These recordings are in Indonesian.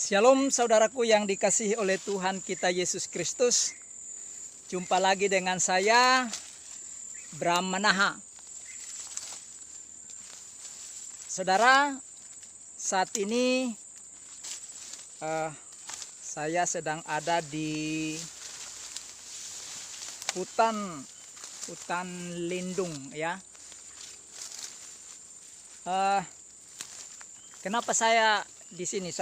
Shalom saudaraku yang dikasihi oleh Tuhan kita Yesus Kristus. Jumpa lagi dengan saya, Bram Manaha. Saudara, saat ini saya sedang ada di hutan lindung ya. Kenapa saya di sini?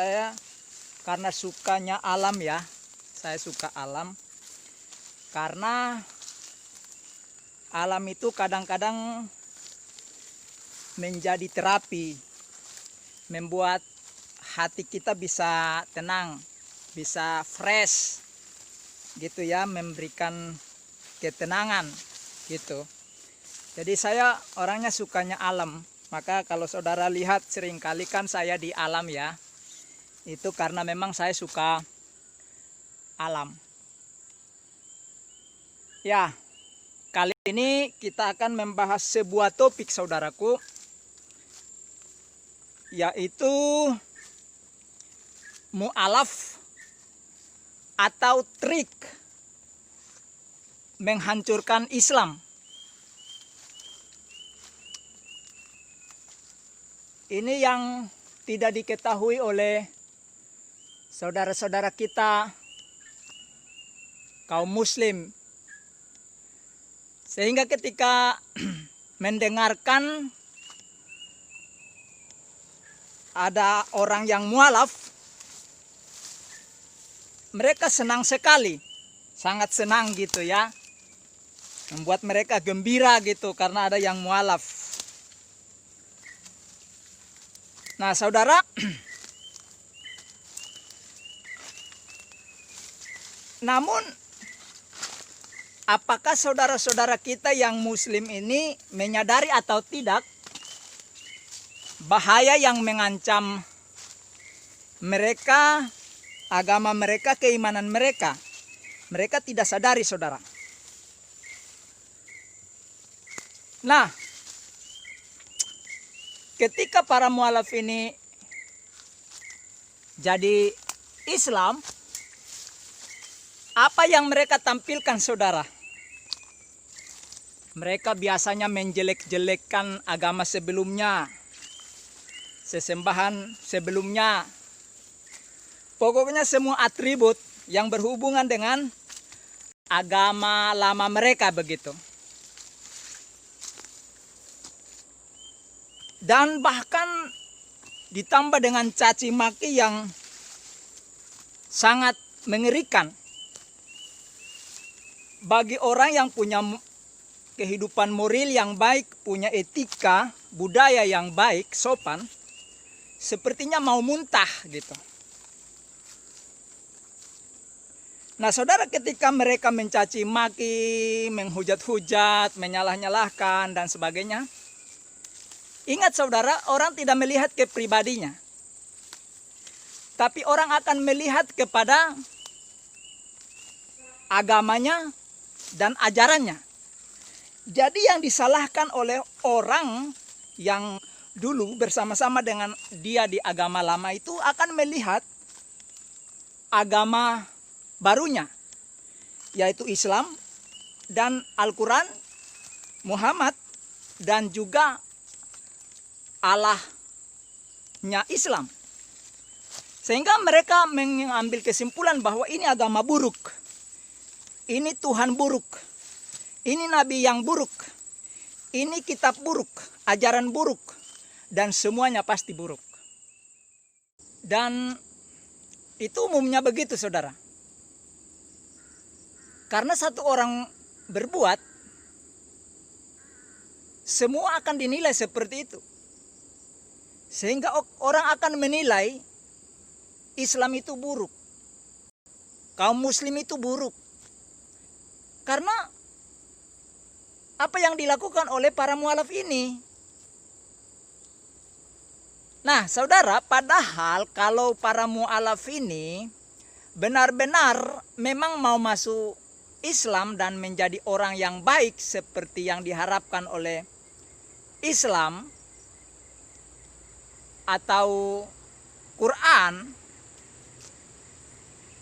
Karena sukanya alam ya. Saya suka alam. Karena alam itu kadang-kadang menjadi terapi, membuat hati kita bisa tenang, bisa fresh gitu ya, memberikan ketenangan gitu. Jadi saya orangnya sukanya alam. Maka kalau saudara lihat seringkali kan saya di alam ya. Itu karena memang saya suka alam. Ya, kali ini kita akan membahas sebuah topik saudaraku, yaitu mu'alaf atau trik menghancurkan Islam. Ini yang tidak diketahui oleh saudara-saudara kita kaum muslim. Sehingga ketika mendengarkan ada orang yang mualaf, mereka senang sekali, sangat senang gitu ya. Membuat mereka gembira gitu karena ada yang mualaf. Nah saudara, namun apakah saudara-saudara kita yang muslim ini menyadari atau tidak bahaya yang mengancam mereka, agama mereka, keimanan mereka? Mereka tidak sadari saudara. Nah, ketika para mualaf ini jadi Islam, apa yang mereka tampilkan saudara? Mereka biasanya menjelek-jelekkan agama sebelumnya, sesembahan sebelumnya. Pokoknya semua atribut yang berhubungan dengan agama lama mereka begitu. Dan bahkan ditambah dengan caci maki yang sangat mengerikan. Bagi orang yang punya kehidupan moral yang baik, punya etika, budaya yang baik, sopan, sepertinya mau muntah gitu. Nah saudara, ketika mereka mencaci maki, menghujat-hujat, menyalah-nyalahkan dan sebagainya, ingat saudara, orang tidak melihat ke pribadinya, tapi orang akan melihat kepada agamanya dan ajarannya. Jadi yang disalahkan oleh orang yang dulu bersama-sama dengan dia di agama lama itu akan melihat agama barunya, yaitu Islam dan Al-Quran, Muhammad, dan juga Allahnya Islam. Sehingga mereka mengambil kesimpulan bahwa ini agama buruk, ini Tuhan buruk, ini nabi yang buruk, ini kitab buruk, ajaran buruk, dan semuanya pasti buruk. Dan itu umumnya begitu saudara. Karena satu orang berbuat, semua akan dinilai seperti itu. Sehingga orang akan menilai Islam itu buruk, kaum muslim itu buruk. Karena apa yang dilakukan oleh para mualaf ini. Nah saudara, padahal kalau para mualaf ini benar-benar memang mau masuk Islam dan menjadi orang yang baik seperti yang diharapkan oleh Islam atau Quran,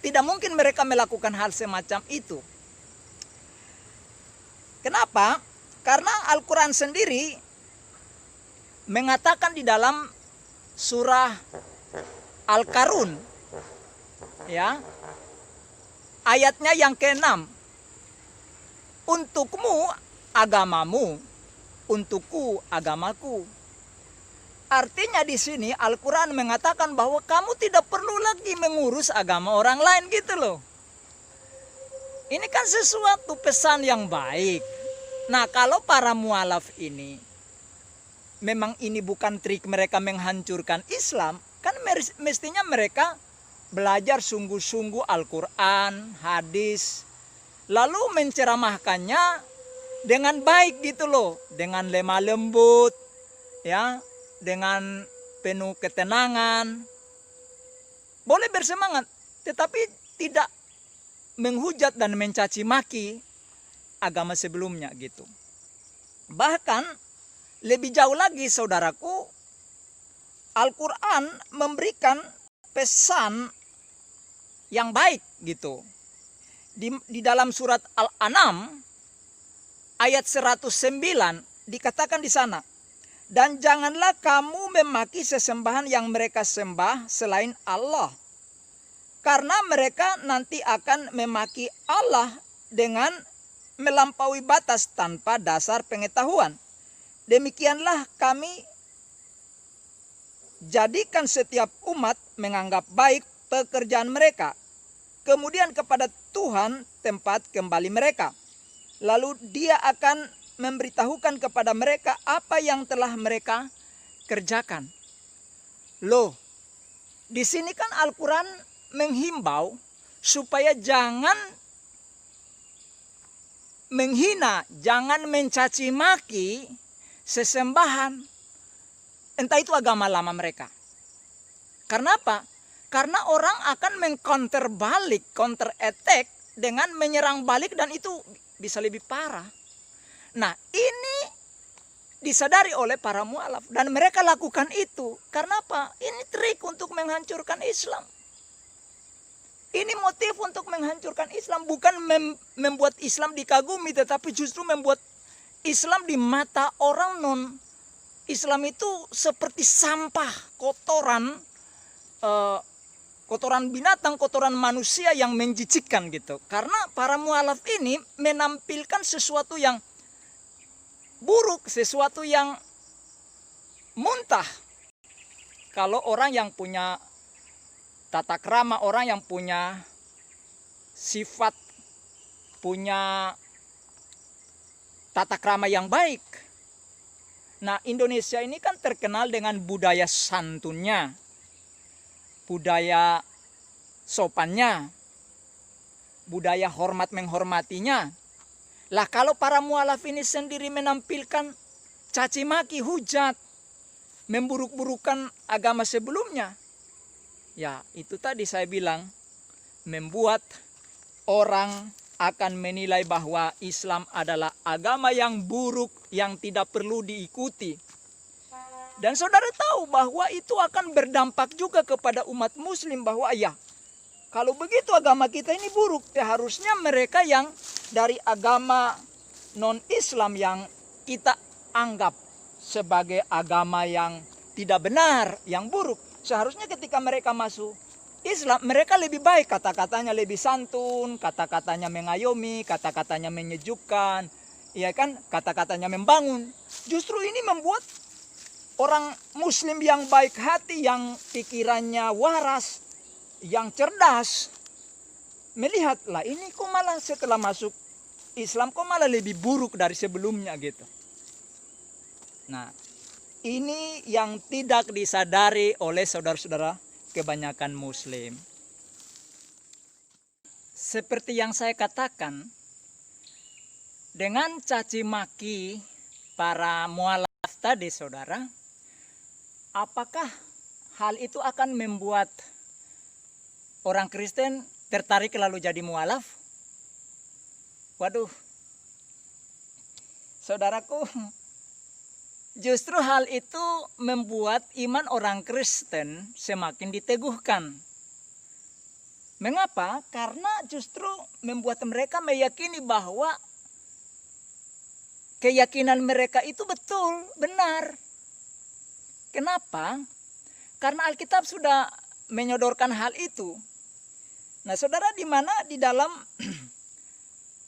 Tidak mungkin mereka melakukan hal semacam itu. Kenapa? Karena Al-Quran sendiri mengatakan di dalam surah Al-Qarun, ya, ayatnya yang ke-6, untukmu agamamu, untukku agamaku. Artinya di sini Al-Quran mengatakan bahwa kamu tidak perlu lagi mengurus agama orang lain gitu loh. Ini kan sesuatu pesan yang baik. Nah, kalau para mualaf ini memang ini bukan trik mereka menghancurkan Islam, kan mestinya mereka belajar sungguh-sungguh Al-Quran, hadis, lalu menceramahkannya dengan baik gitu loh, dengan lemah lembut, ya, dengan penuh ketenangan. Boleh bersemangat, tetapi tidak menghujat dan mencaci maki agama sebelumnya gitu. Bahkan lebih jauh lagi saudaraku, Al-Quran memberikan pesan yang baik gitu. Di dalam surat Al-An'am ayat 109 dikatakan di sana, dan janganlah kamu memaki sesembahan yang mereka sembah selain Allah, karena mereka nanti akan memaki Allah dengan melampaui batas tanpa dasar pengetahuan. Demikianlah kami jadikan setiap umat menganggap baik pekerjaan mereka, kemudian kepada Tuhan tempat kembali mereka. Lalu Dia akan memberitahukan kepada mereka apa yang telah mereka kerjakan. Loh, di sini kan Al-Quran menghimbau supaya jangan menghina, jangan mencaci maki sesembahan, entah itu agama lama mereka. Karena apa? Karena orang akan mengcounter balik, counter attack dengan menyerang balik, dan itu bisa lebih parah. Nah, ini disadari oleh para mualaf dan mereka lakukan itu. Karena apa? Ini trik untuk menghancurkan Islam. Ini motif untuk menghancurkan Islam, bukan membuat Islam dikagumi, tetapi justru membuat Islam di mata orang non-Islam itu seperti sampah, kotoran binatang, kotoran manusia yang menjijikkan gitu. Karena para mualaf ini menampilkan sesuatu yang buruk, sesuatu yang muntah. Kalau orang yang punya tata krama, orang yang punya sifat, punya tata krama yang baik. Nah, Indonesia ini kan terkenal dengan budaya santunnya, budaya sopannya, budaya hormat menghormatinya. Lah kalau para mualaf ini sendiri menampilkan caci maki, hujat, memburuk-burukan agama sebelumnya, ya itu tadi saya bilang, membuat orang akan menilai bahwa Islam adalah agama yang buruk, yang tidak perlu diikuti. Dan saudara tahu bahwa itu akan berdampak juga kepada umat muslim, bahwa ya, kalau begitu agama kita ini buruk, ya harusnya mereka yang dari agama non-Islam yang kita anggap sebagai agama yang tidak benar, yang buruk, seharusnya ketika mereka masuk Islam, mereka lebih baik, kata-katanya lebih santun, kata-katanya mengayomi, kata-katanya menyejukkan, ya kan, kata-katanya membangun. Justru ini membuat orang muslim yang baik hati, yang pikirannya waras, yang cerdas, melihatlah ini kok malah setelah masuk Islam kok malah lebih buruk dari sebelumnya gitu. Nah, ini yang tidak disadari oleh saudara-saudara kebanyakan muslim. Seperti yang saya katakan, dengan caci maki para mualaf tadi saudara, apakah hal itu akan membuat orang Kristen tertarik lalu jadi mualaf? Waduh, saudaraku, justru hal itu membuat iman orang Kristen semakin diteguhkan. Mengapa? Karena justru membuat mereka meyakini bahwa keyakinan mereka itu betul, benar. Kenapa? Karena Alkitab sudah menyodorkan hal itu. Nah, saudara, di mana di dalam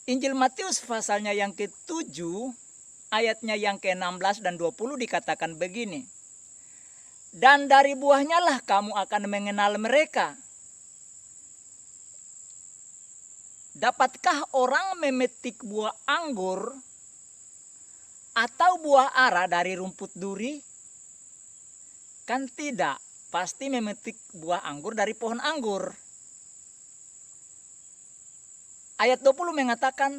Injil Matius pasalnya yang ke-7, ayatnya yang ke-16 dan 20 dikatakan begini. Dan dari buahnya lah kamu akan mengenal mereka. Dapatkah orang memetik buah anggur atau buah ara dari rumput duri? Kan tidak, pasti memetik buah anggur dari pohon anggur. Ayat 20 mengatakan,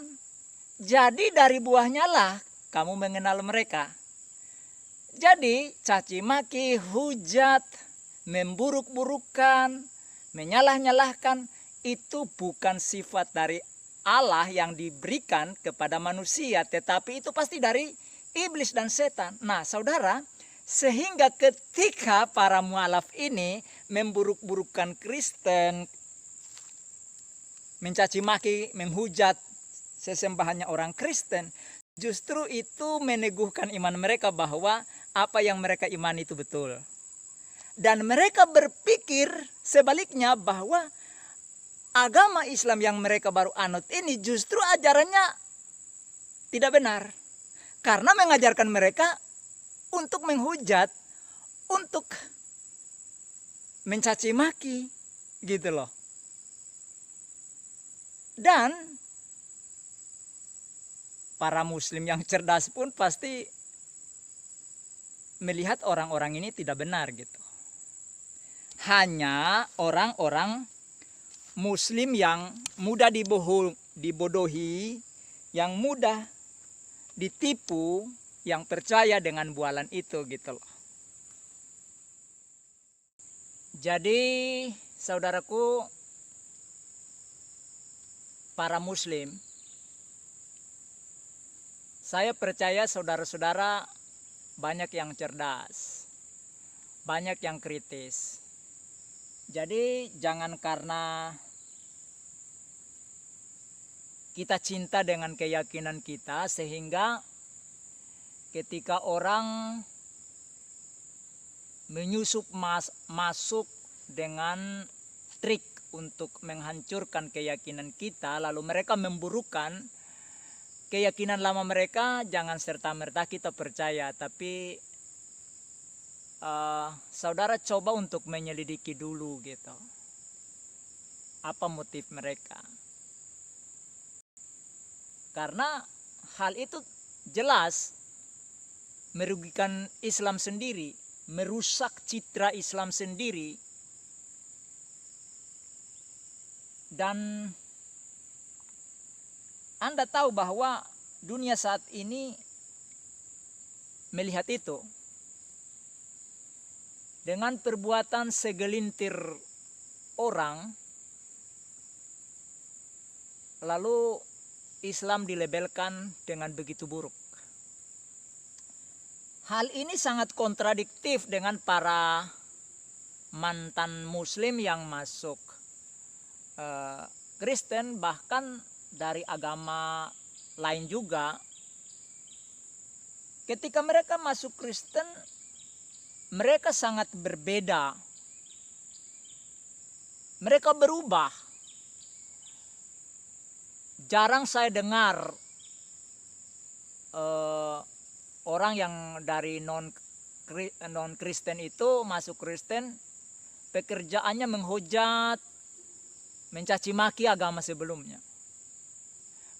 jadi dari buahnya lah kamu mengenal mereka. Jadi caci maki, hujat, memburuk-burukan, menyalah-nyalahkan, itu bukan sifat dari Allah yang diberikan kepada manusia, tetapi itu pasti dari iblis dan setan. Nah, saudara, sehingga ketika para mualaf ini memburuk-burukan Kristen, mencaci maki, menghujat sesembahannya orang Kristen, justru itu meneguhkan iman mereka bahwa apa yang mereka imani itu betul. Dan mereka berpikir sebaliknya bahwa agama Islam yang mereka baru anut ini justru ajarannya tidak benar. Karena mengajarkan mereka untuk menghujat, untuk mencaci maki, gitu loh. Dan para muslim yang cerdas pun pasti melihat orang-orang ini tidak benar gitu. Hanya orang-orang muslim yang mudah dibodohi, yang mudah ditipu, yang percaya dengan bualan itu gitu loh. Jadi saudaraku, para muslim, saya percaya saudara-saudara banyak yang cerdas, banyak yang kritis. Jadi jangan karena kita cinta dengan keyakinan kita sehingga ketika orang menyusup masuk dengan trik untuk menghancurkan keyakinan kita, lalu mereka memburukan keyakinan lama mereka, jangan serta-merta kita percaya. Tapi saudara coba untuk menyelidiki dulu gitu, apa motif mereka. Karena hal itu jelas merugikan Islam sendiri, merusak citra Islam sendiri. Dan Anda tahu bahwa dunia saat ini melihat itu. Dengan perbuatan segelintir orang, lalu Islam dilabelkan dengan begitu buruk. Hal ini sangat kontradiktif dengan para mantan muslim yang masuk Kristen, bahkan dari agama lain juga. Ketika mereka masuk Kristen, mereka sangat berbeda. Mereka berubah. Jarang saya dengar orang yang dari non Kristen itu masuk Kristen, pekerjaannya menghujat, mencaci maki agama sebelumnya.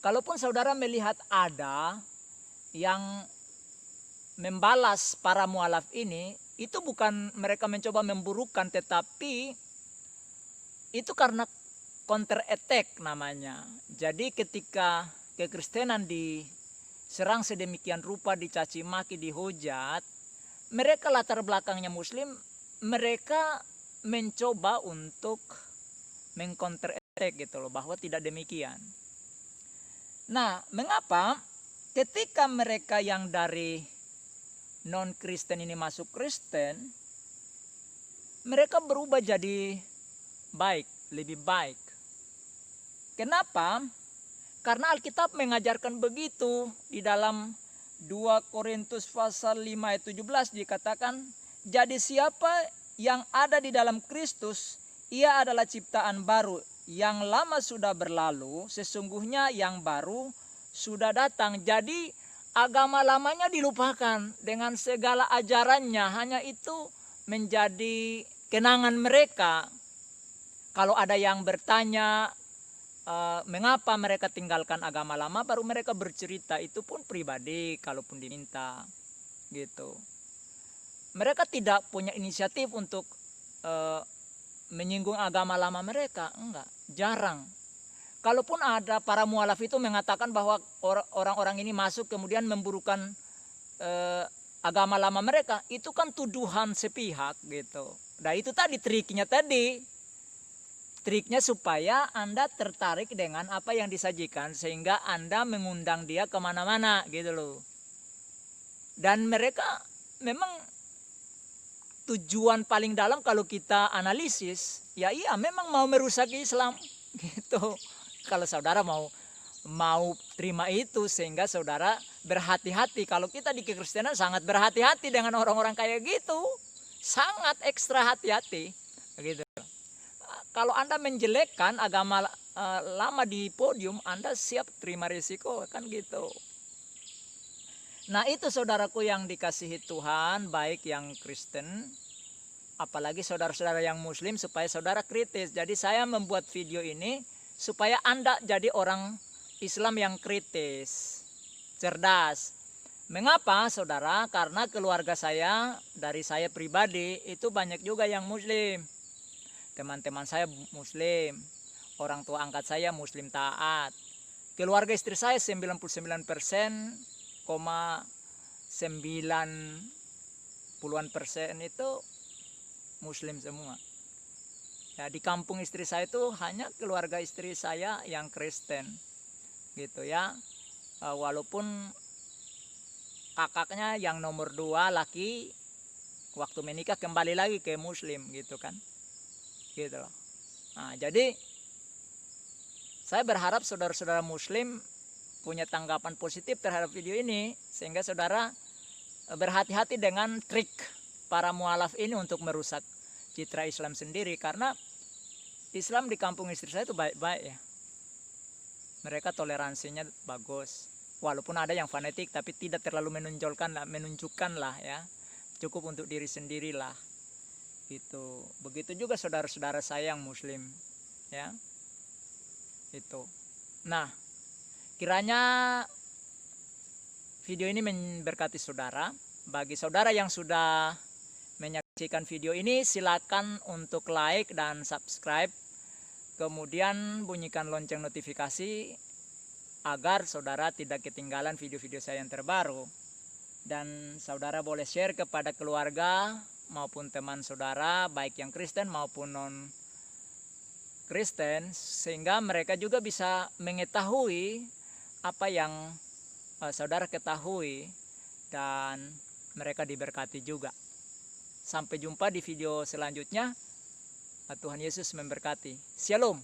Kalaupun saudara melihat ada yang membalas para mualaf ini, itu bukan mereka mencoba memburukan, tetapi itu karena counter attack namanya. Jadi ketika kekristenan diserang sedemikian rupa, dicaci maki, dihujat, mereka latar belakangnya muslim, mereka mencoba untuk mengcounter attack gitu loh, bahwa tidak demikian. Nah, mengapa ketika mereka yang dari non Kristen ini masuk Kristen, mereka berubah jadi baik, lebih baik. Kenapa? Karena Alkitab mengajarkan begitu. Di dalam 2 Korintus pasal 5 ayat 17 dikatakan, jadi siapa yang ada di dalam Kristus, ia adalah ciptaan baru. Yang lama sudah berlalu, sesungguhnya yang baru sudah datang. Jadi agama lamanya dilupakan dengan segala ajarannya. Hanya itu menjadi kenangan mereka. Kalau ada yang bertanya mengapa mereka tinggalkan agama lama, baru mereka bercerita, itu pun pribadi kalaupun diminta gitu. Mereka tidak punya inisiatif untuk menyinggung agama lama mereka, enggak, jarang. Kalaupun ada, para mualaf itu mengatakan bahwa orang-orang ini masuk kemudian memburukan agama lama mereka, itu kan tuduhan sepihak gitu. Nah itu tadi triknya tadi. Triknya supaya Anda tertarik dengan apa yang disajikan sehingga Anda mengundang dia kemana-mana gitu loh. Dan mereka memang tujuan paling dalam kalau kita analisis, ya iya memang mau merusak Islam gitu. Kalau saudara mau terima itu, sehingga saudara berhati-hati. Kalau kita di kekristenan sangat berhati-hati dengan orang-orang kayak gitu, sangat ekstra hati-hati gitu. Kalau Anda menjelekkan agama lama di podium, Anda siap terima risiko kan gitu. Nah itu saudaraku yang dikasihi Tuhan, baik yang Kristen, apalagi saudara-saudara yang Muslim, supaya saudara kritis. Jadi saya membuat video ini supaya Anda jadi orang Islam yang kritis, cerdas. Mengapa saudara? Karena keluarga saya, dari saya pribadi, itu banyak juga yang Muslim. Teman-teman saya Muslim, orang tua angkat saya Muslim taat. Keluarga istri saya 99,9% itu Muslim semua. Ya, di kampung istri saya itu hanya keluarga istri saya yang Kristen gitu ya. Walaupun kakaknya yang nomor 2 laki waktu menikah kembali lagi ke Muslim gitu kan. Gitu loh. Nah, jadi saya berharap saudara-saudara Muslim punya tanggapan positif terhadap video ini, sehingga saudara berhati-hati dengan trik para mualaf ini untuk merusak citra Islam sendiri. Karena Islam di kampung istri saya itu baik-baik ya. Mereka toleransinya bagus. Walaupun ada yang fanatik, tapi tidak terlalu menunjukkan lah ya. Cukup untuk diri sendirilah. Gitu. Begitu juga saudara-saudara saya yang Muslim ya. Itu. Nah, kiranya video ini memberkati saudara. Bagi saudara yang sudah menyaksikan video ini, silakan untuk like dan subscribe. Kemudian bunyikan lonceng notifikasi agar saudara tidak ketinggalan video-video saya yang terbaru. Dan saudara boleh share kepada keluarga maupun teman saudara, baik yang Kristen maupun non Kristen, sehingga mereka juga bisa mengetahui apa yang saudara ketahui dan mereka diberkati juga. Sampai jumpa di video selanjutnya. Tuhan Yesus memberkati. Shalom.